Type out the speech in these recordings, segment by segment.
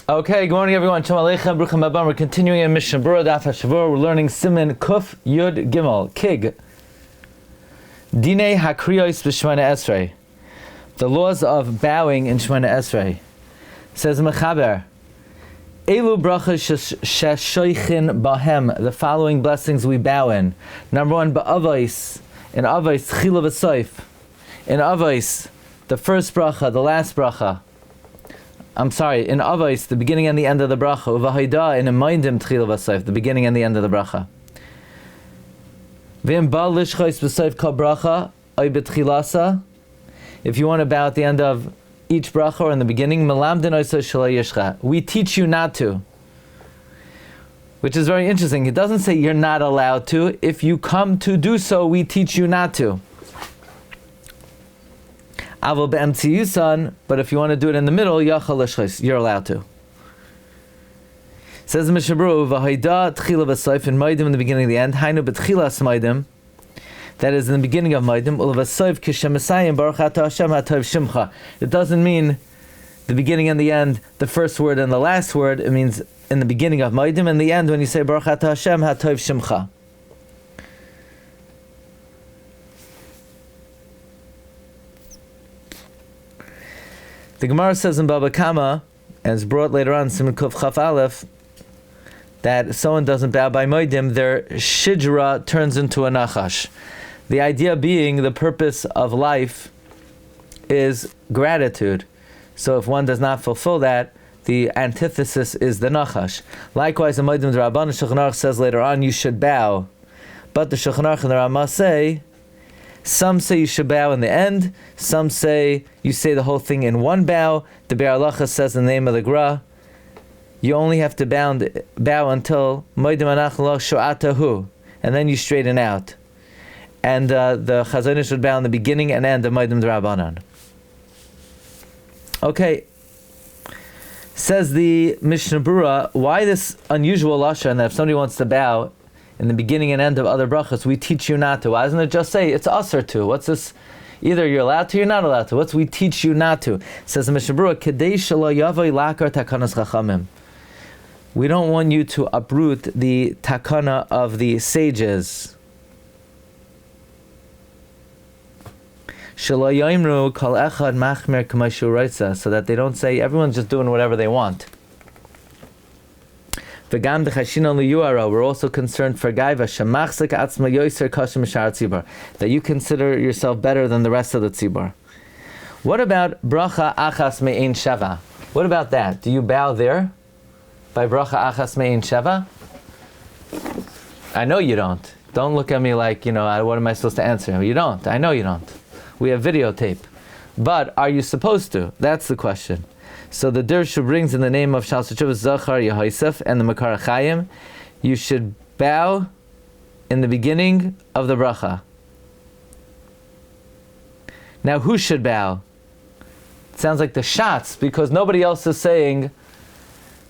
Okay, good morning everyone. Shalom Aleichem, Bruchim Abam. We're continuing in Mishna Berura, Daf HaShavur. We're learning Siman Kuf Yud Gimel Kig. Dinei Hakriyos b'Shemone Esrei. The laws of bowing in Shemone Esrei. Says Mechaber, Elu brachas sheshoichin bahem. The following blessings we bow in. Number one, ba'avos. In avos, chila v'soif. In avos, the first bracha, the last bracha. In avos, the beginning and the end of the bracha. Uvahaida, in emaydim tchila v'soif, the beginning and the end of the bracha. V'im ba lishchos v'soif kol bracha, oy b'tchilasa. If you want to bow at the end of each bracha or in the beginning, melamdin oisah shalai yishcha. We teach you not to. Which is very interesting. It doesn't say you're not allowed to. If you come to do so, we teach you not to. Aval be'emtzi yusan, but if you want to do it in the middle, yachal l'shchos, you're allowed to. Says the Mishna Berura, v'haida tchila v'soif, in maidim in the beginning and the end, hainu b'tchilas maidim, that is in the beginning of maidim, u'levasoif kishem esayim baruch atah Hashem hatov shimcha. It doesn't mean the beginning and the end, the first word and the last word. It means in the beginning of maidim and the end when you say baruch atah Hashem hatov shimcha. The Gemara says in Baba Kama, as brought later on, Siman Kuf Chaf Aleph, that if someone doesn't bow by Moedim, their shidra turns into a nachash. The idea being the purpose of life is gratitude. So if one does not fulfill that, the antithesis is the nachash. Likewise, the Moedim D'Rabban, the Shulchan Aruch says later on, you should bow. But the Shulchan Aruch and the Ramah say, some say you should bow in the end, some say you say the whole thing in one bow. The Be'er Halacha says in the name of the Gra, you only have to bow until Moedim Anach Lo Sho'atahu, and then you straighten out. And the Chazon should bow in the beginning and end of Moedim D'Rabbanan. Okay, says the Mishna Berura, why this unusual lashon that if somebody wants to bow in the beginning and end of other brachas, we teach you not to? Why doesn't it just say it's usher to? What's this? Either you're allowed to, you're not allowed to. What's we teach you not to? It says the Mishna Berura, Kedei shelo yavoi lakar takanas chachamim. We don't want you to uproot the takana of the sages. Shelo yoimru kol echad machmer k'may shu roitza, so that they don't say everyone's just doing whatever they want. V'gam d'chashina liyuara, we're also concerned for gaiva shemachzik atzma yoiser kashem shar tzibur, that you consider yourself better than the rest of the tzibur. What about bracha achas me'ein sheva? What about that? Do you bow there by bracha achas me'ein sheva? I know you don't. Don't look at me like, what am I supposed to answer? You don't. I know you don't. We have videotape. But are you supposed to? That's the question. So the Dirshu brings in the name of Shal Shachuvas Zachar Yehoisef and the Makar Chayim, you should bow in the beginning of the bracha. Now who should bow? It sounds like the shots, because nobody else is saying,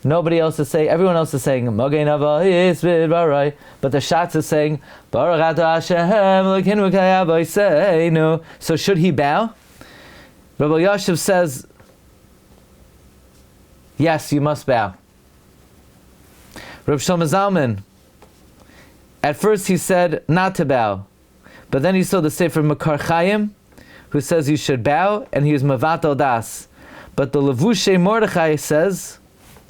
everyone else is saying, Mogein Avayis B'Barai, but the shots is saying, Baruch Atah Hashem Elokeinu K'Yavoseinu. So should he bow? Rabbi Yashiv says, yes, you must bow. Reb Shlomo Zalman, at first he said not to bow, but then he saw the Sefer Makar Chayim, who says you should bow, and he was Mavatal Das. But the Levushe Mordechai says,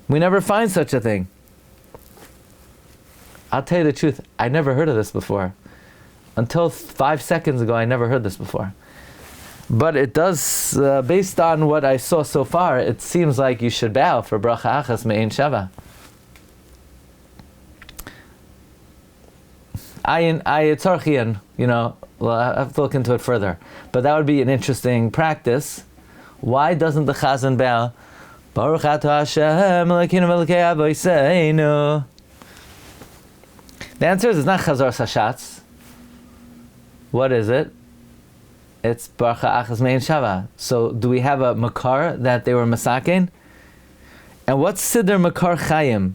we never find such a thing. I'll tell you the truth, I never heard of this before. Until 5 seconds ago, I never heard this before. But it does, based on what I saw so far, it seems like you should bow for bracha achas me'ein sheva. It's archian, well, I have to look into it further. But that would be an interesting practice. Why doesn't the chazan bow? Baruch atah Hashem Elokeinu Melekei Avoseinu. The answer is it's not chazar sashatz. What is it? It's Bracha Achas Me'ein Sheva. So do we have a Makar that they were Masakin? And what's Siddur Makar Chayim?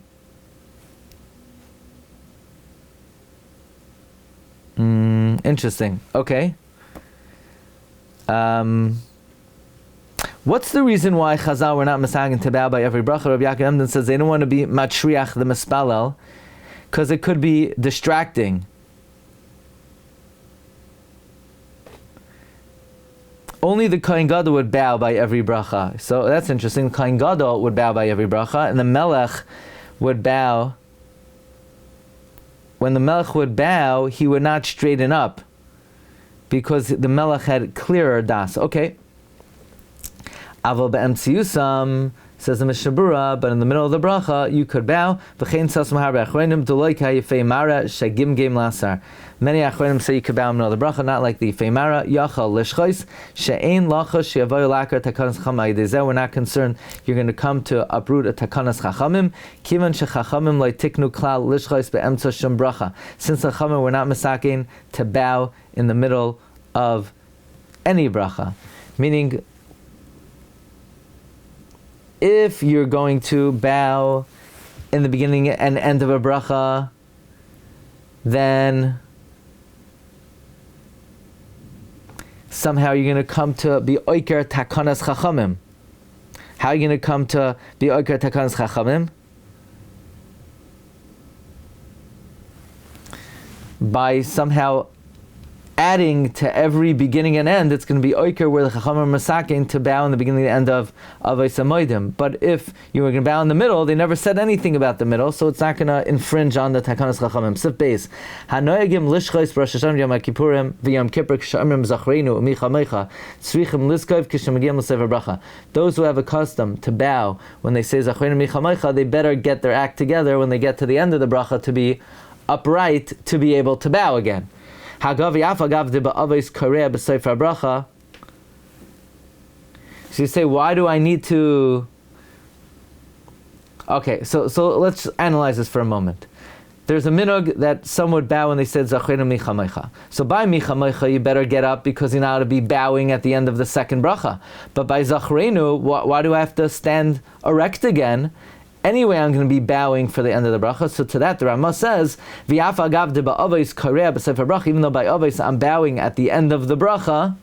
Interesting. Okay. What's the reason why Chazal were not masagin to bow by every bracha? Rabbi Yaakov Emden says they don't want to be matriach the mispalel, because it could be distracting. Only the Kohen Gadol would bow by every bracha. So that's interesting. The Kohen Gadol would bow by every bracha, and the Melech would bow. When the Melech would bow, he would not straighten up, because the Melech had clearer das. Okay. Aval be'emtziyusam, says the Mishna Berura, but in the middle of the bracha, you could bow. V'chein sasam harbe achronim, d'loi ka yifei mara, shegim gem lasar. Many achronim say you could bow in the middle of the bracha, not like the yifei mara, yachal lishchois, she'ein lachos she'avoy lakar takanas chacham ha'idezeh. We're not concerned you're going to come to uproot a takanas chachamim. Kivan shechachamim loy tiknu klal lishchois be'emtza shum bracha. Since the chachamim were not misakin to bow in the middle of any bracha. Meaning, if you're going to bow in the beginning and end of a bracha, then somehow you're going to come to be oiker takanas chachamim. How are you going to come to be oiker takanas chachamim? By somehow adding to every beginning and end. It's going to be oiker where the chacham are masakin to bow in the beginning and end of Avos HaMoedim. But if you were going to bow in the middle, they never said anything about the middle, so it's not going to infringe on the takanas chachamim. Sif beis hanoyagim lishchos Rosh Hashanah Yom Kippurim v'Yom Kippur k'sha'amrim zachreinu u'micha meicha tzrichim liskov k'shemagim l'sefer bracha. Those who have a custom to bow when they say zachreinu micha meicha, they better get their act together when they get to the end of the bracha to be upright to be able to bow again. So you say, why do I need to... Okay, so let's analyze this for a moment. There's a minhag that some would bow when they said Zachreinu micha meicha. So by micha meicha, you better get up because you're not to be bowing at the end of the second bracha. But by Zachreinu, why do I have to stand erect again? Anyway, I'm going to be bowing for the end of the bracha. So to that, the Rama says, "V'yaf agav de ba'avos kareah b'sefer bracha." Even though by avos I'm bowing at the end of the bracha,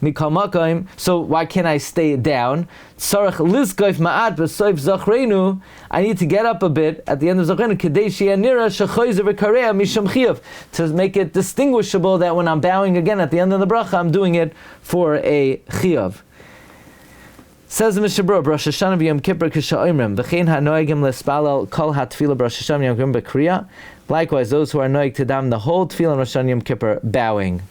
mikal makom. So why can't I stay down? Tzarich lizgoif ma'at b'soif zachreinu. I need to get up a bit at the end of zachreinu kedei she'anira shechoizer v'kareah mishum chiyuv, to make it distinguishable that when I'm bowing again at the end of the bracha, I'm doing it for a chiyuv. Says the Mishna Berura, Rosh Hashanah v'Yom Kippur k'sha'omrim v'chein ha'noegim l'spalel kol ha'tefila b'Rosh Hashanah v'Yom Kippur b'kriya. Likewise, those who are noeg to dam the whole tefillah on Rosh Hashanah Yom Kippur bowing.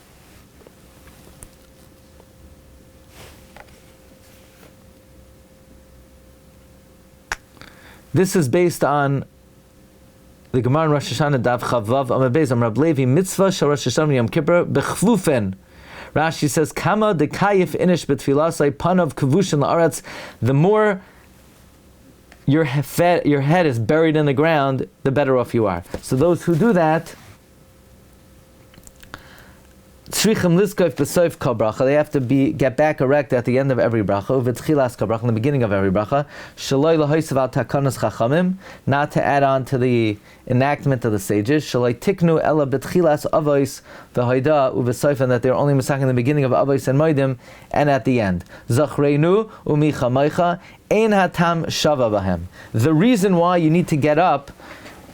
This is based on the Gemara in Rosh Hashanah Daf Chavav Amud Beis Amar Rab Levi mitzvah shel Rosh Hashanah Yom Kippur b'chvufen. Rashi says, "Kama de kayif inish betfilasai panav kavushin la'aretz." The more your head is buried in the ground, the better off you are. So those who do that, tzrichim liskoif b'soif kol bracha, they have to get back erect at the end of every bracha, v'tchilas kol bracha, in the beginning of every bracha, shaloi lahoisav al takanas chachamim, not to add on to the enactment of the sages, shaloi tiknu ela b'tchilas avos v'hoida u'v'soif, and that they're only masaking in the beginning of avos and moedim, and at the end. Zachreinu u'micha meicha, ein hatam shava bahem. The reason why you need to get up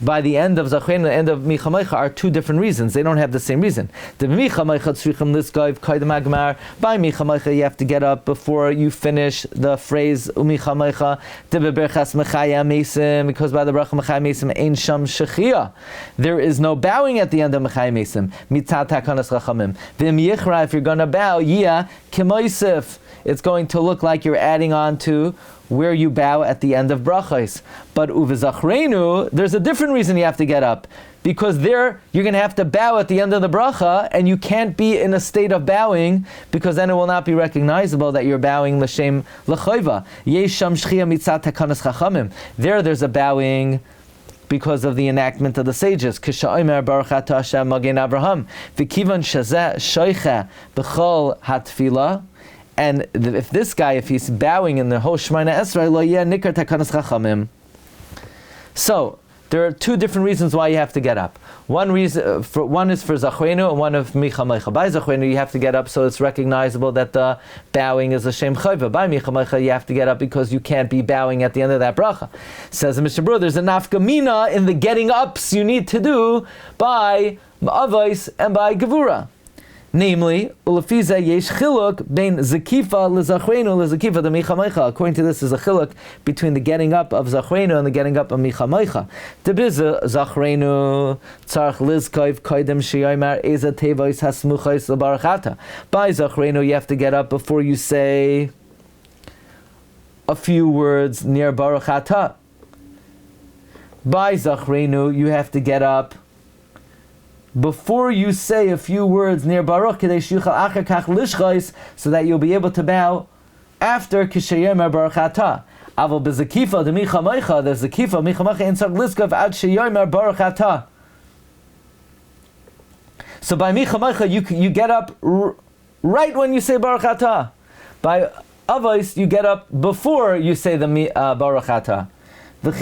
by the end of Zachreinu and the end of Micha Meicha are two different reasons. They don't have the same reason. The Micha Meicha tzrichim liskoiv kaidem agmar. By Micha Meicha you have to get up before you finish the phrase Umicha Meicha. The beberchas mechaya mesim, because by the bracha mechaya mesim ein sham shechia. There is no bowing at the end of mechaya mesim. Mitzat hakanas rachamim. V'im yichra, if you're going to bow, yia kemoisif. It's going to look like you're adding on to where you bow at the end of brachos. But uvezachrenu, there's a different reason you have to get up. Because there, you're going to have to bow at the end of the bracha, and you can't be in a state of bowing, because then it will not be recognizable that you're bowing l'shem l'choiva. Yesh sham shchia mitzat hakanas chachamim. There's a bowing because of the enactment of the sages. K'sha'omer baruch atah Hashem magen Avraham. V'kivan shazeh shoicha b'chol hatfila. And if this guy, if he's bowing in the whole Shemone Esrei, lo yeh nikar takanas chachamim. So, There are two different reasons why you have to get up. One is for Zachrenu and one of Micha Meicha. By Zachrenu you have to get up so it's recognizable that the bowing is a Shem Chayva. By Micha Meicha you have to get up because you can't be bowing at the end of that bracha. Says the Mishnah Berura, there's a nafkamina in the getting ups you need to do by Avos and by Gevura. Namely, Ulafiza yesh chiluk bein zakifa lezachrenu lezakifa the micha meicha. According to this, is a chiluk between the getting up of zachrenu and the getting up of micha meicha. Debiza zachrenu tzarch lizkayv kaidem sheyomer eza tevois hasmuchais lebarachata. By zachrenu, you have to get up before you say a few words near barachata. By zachrenu, you have to get up before you say a few words near Baruch, so that you'll be able to bow after Kishayomer Barachata. Aval bezakifa the micha meicha, the zakifa micha meicha insag liskav ad sheyomer Barachata. So by micha meicha you get up right when you say Barachata. By avos you get up before you say the Barachata. And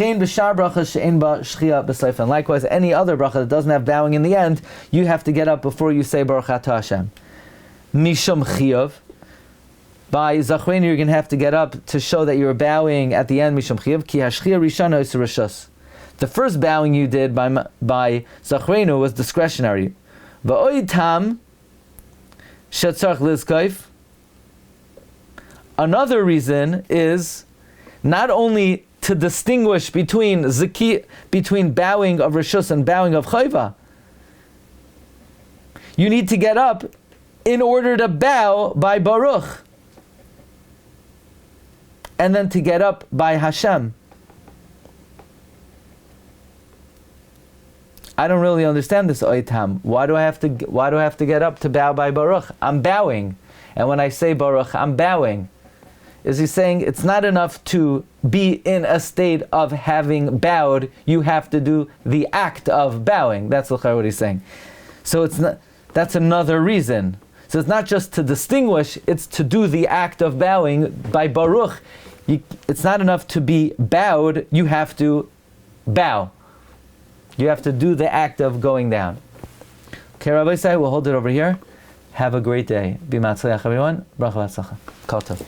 likewise, any other bracha that doesn't have bowing in the end, you have to get up before you say Baruch Atah Hashem. Mishum Chiyuv. By Zachrenu, you're going to have to get up to show that you're bowing at the end. Mishum Chiyuv. Ki hashchiyah rishana is rishus. The first bowing you did by Zachrenu was discretionary. Va'oi tam shetzarch lizkaif. Another reason is not only to distinguish between bowing of Rishus and bowing of Chayva. You need to get up in order to bow by Baruch. And then to get up by Hashem. I don't really understand this oitam. Why do I have to get up to bow by Baruch? I'm bowing. And when I say Baruch, I'm bowing. Is he saying it's not enough to be in a state of having bowed, you have to do the act of bowing. That's what he's saying. So that's another reason. So it's not just to distinguish, it's to do the act of bowing. By Baruch, it's not enough to be bowed, you have to bow. You have to do the act of going down. Okay, Rabbi Say, we'll hold it over here. Have a great day. Be matzliach, everyone. Bracha v'atzlacha. Kol tov.